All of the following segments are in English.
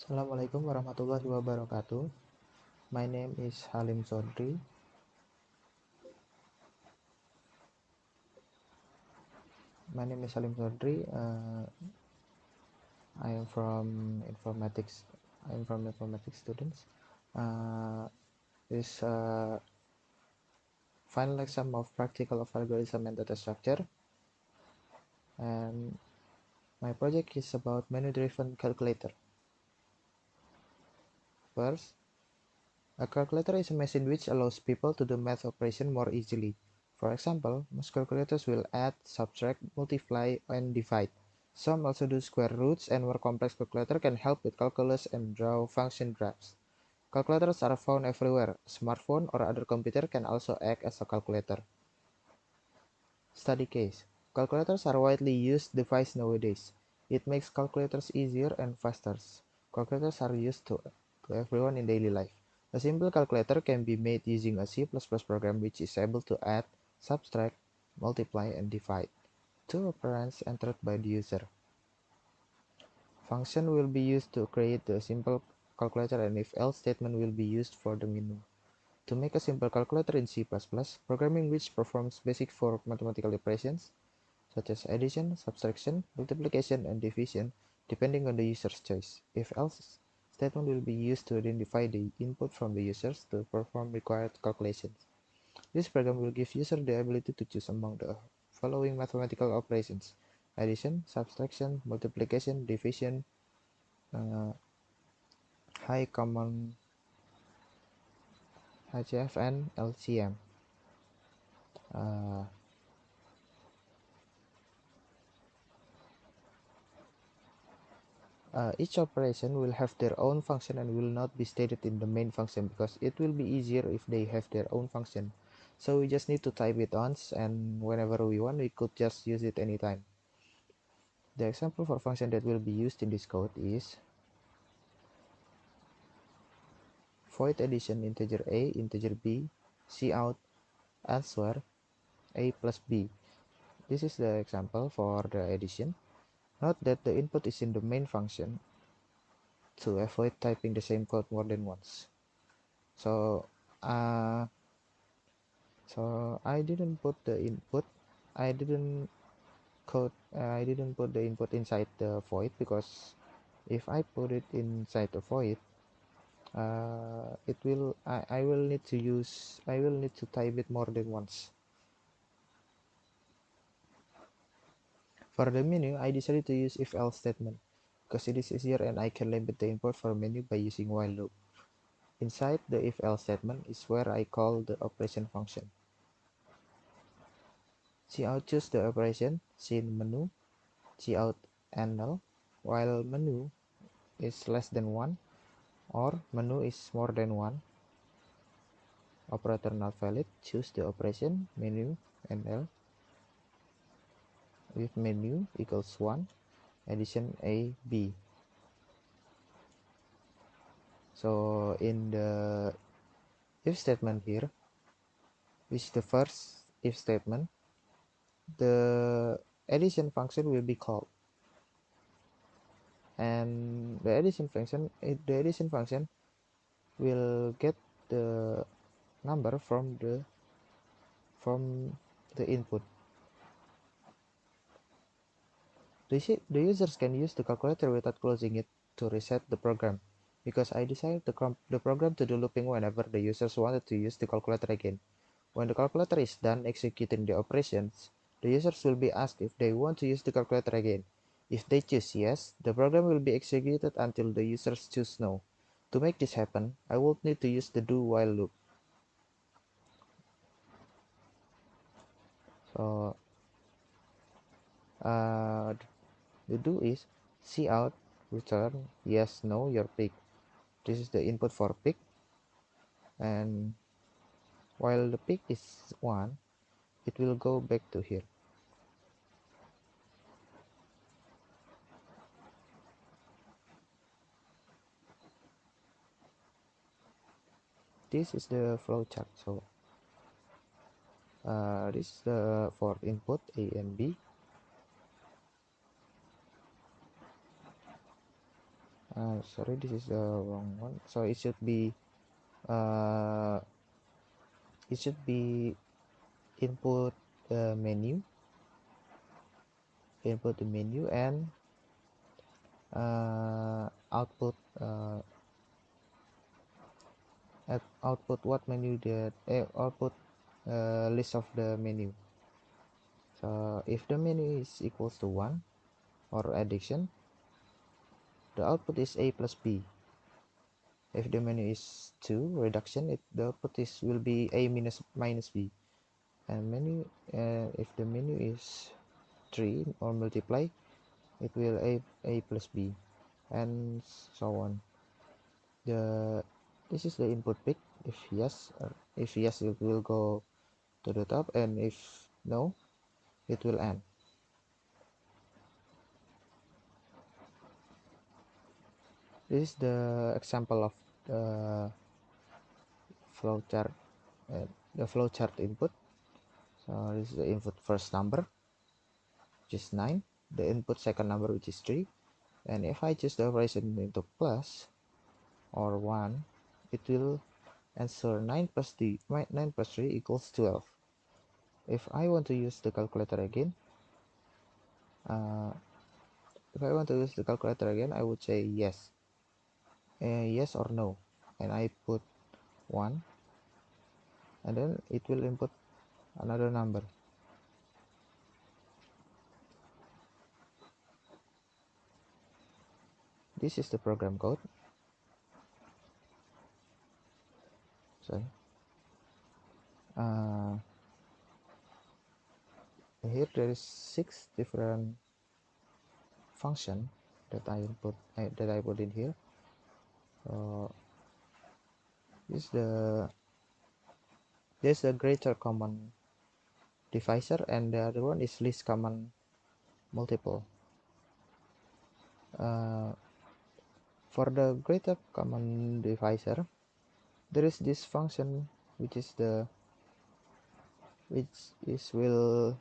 Assalamualaikum warahmatullahi wabarakatuh. My name is Halim Sodri. I am from informatics. I am from informatics students. This final exam of practical of algorithm and data structure. And my project is about menu-driven calculator. First, a calculator is a machine which allows people to do math operation more easily. For example, most calculators will add, subtract, multiply, and divide. Some also do square roots, and more complex calculator can help with calculus and draw function graphs. Calculators are found everywhere. A smartphone or other computer can also act as a calculator. Study case. Calculators are widely used device nowadays. It makes calculators easier and faster. Calculators are used to everyone in daily life. A simple calculator can be made using a C++ program which is able to add, subtract, multiply, and divide. Two operands entered by the user. Function will be used to create the simple calculator, and if-else statement will be used for the menu. To make a simple calculator in C++, programming which performs basic for mathematical operations such as addition, subtraction, multiplication, and division, depending on the user's choice. If-else statement will be used to identify the input from the users to perform required calculations. This program will give user the ability to choose among the following mathematical operations: addition, subtraction, multiplication, division, high common HCF, and LCM. Each operation will have their own function and will not be stated in the main function because it will be easier if they have their own function. So we just need to type it once, and whenever we want, we could just use it anytime. The example for function that will be used in this code is void addition integer a, integer b, cout answer a plus b. This is the example for the addition. Note that the input is in the main function to avoid typing the same code more than once. So I didn't put the input. I didn't put the input inside the void because if I put it inside the void, I will need to type it more than once. For the menu, I decided to use if-else statement because it is easier and I can limit the input for menu by using while loop. Inside the if-else statement is where I call the operation function. Cout choose the operation sin menu, cout null, while menu is less than 1 or menu is more than 1. Operator not valid, choose the operation menu nl with menu equals 1, addition a b. So in the if statement here, which is the first if statement, the addition function will be called, and the addition function will get the number from the input. The users can use the calculator without closing it to reset the program, because I designed the program to do looping whenever the users wanted to use the calculator again. When the calculator is done executing the operations, the users will be asked if they want to use the calculator again. If they choose yes, the program will be executed until the users choose no. To make this happen, I would need to use the do while loop. So the do is cout return yes, no, your pick. This is the input for pick, and while the pick is 1, it will go back to here. This is the flowchart. So this is the for input A and B. Sorry, this is the wrong one. So it should be uh, input the menu, and output output what menu that output list of the menu. So if the menu is equals to 1 or addition, the output is a plus b. If the menu is 2 reduction, the output will be a minus b. And if the menu is 3 or multiply, it will a plus b, and so on. This is the input pick. If yes, it will go to the top, and if no, it will end. This is the example of the flowchart, input. So this is the input first number, which is 9, the input second number, which is 3, and if I choose the operation into plus or 1, it will answer 9 plus 3 equals 12. If I want to use the calculator again, uh, I would say yes, yes or no, and I put 1, and then it will input another number. This is the program code. Sorry. Here there is 6 different function that I put in here. This is the greater common divisor, and the other one is least common multiple. For the greater common divisor, there is this function which will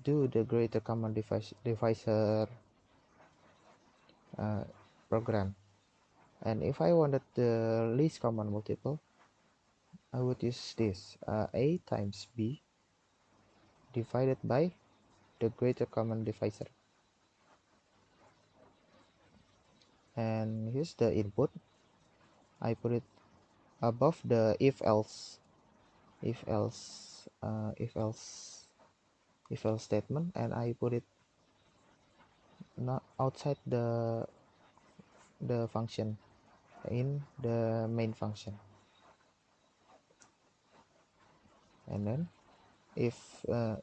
do the greater common divisor program. And if I wanted the least common multiple, I would use this, a times b divided by the greater common divisor. And here's the input. I put it above the if else statement, and I put it not outside the function, in the main function. And then if the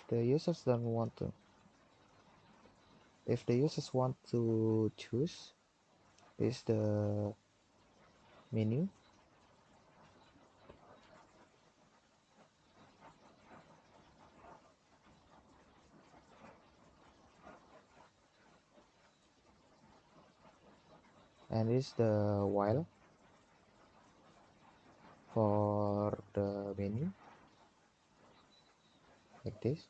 users want to choose, is the menu, and is the while for the menu, like this.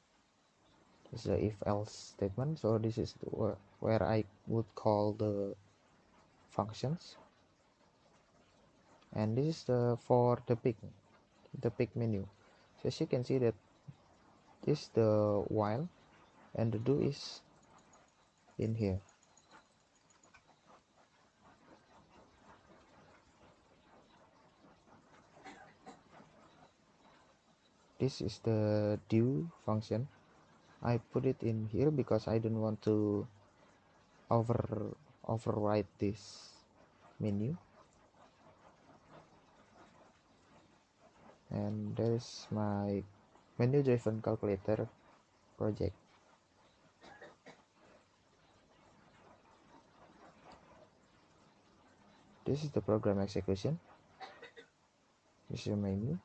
This is the if else statement. So this is where I would call the functions, and this is for the pick menu. So as you can see that this is the while, and the do is in here. This is the do function. I put it in here because I don't want to override this menu. And there's my menu driven calculator project. This is the program execution. This is your menu.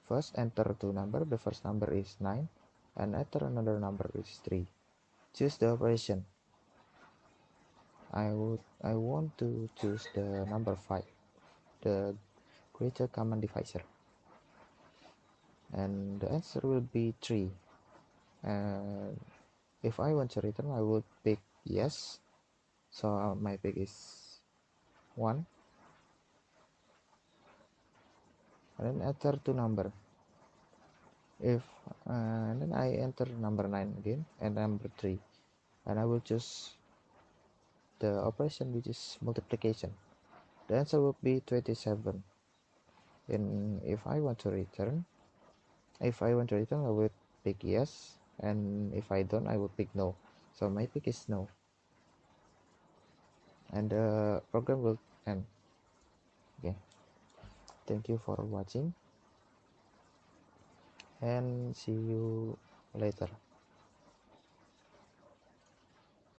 First enter two number. The first number is 9, and enter another number is 3. Choose the operation. I want to choose the number 5, the greater common divisor, and the answer will be 3. And If I want to return, I would pick yes. So my pick is 1, and then enter to number. If and then I enter number 9 again and number 3, and I will choose the operation which is multiplication. The answer will be 27. And if I want to return, I will pick yes, and if I don't, I will pick no. So my pick is no, and the program will end. Okay, thank you for watching, and see you later.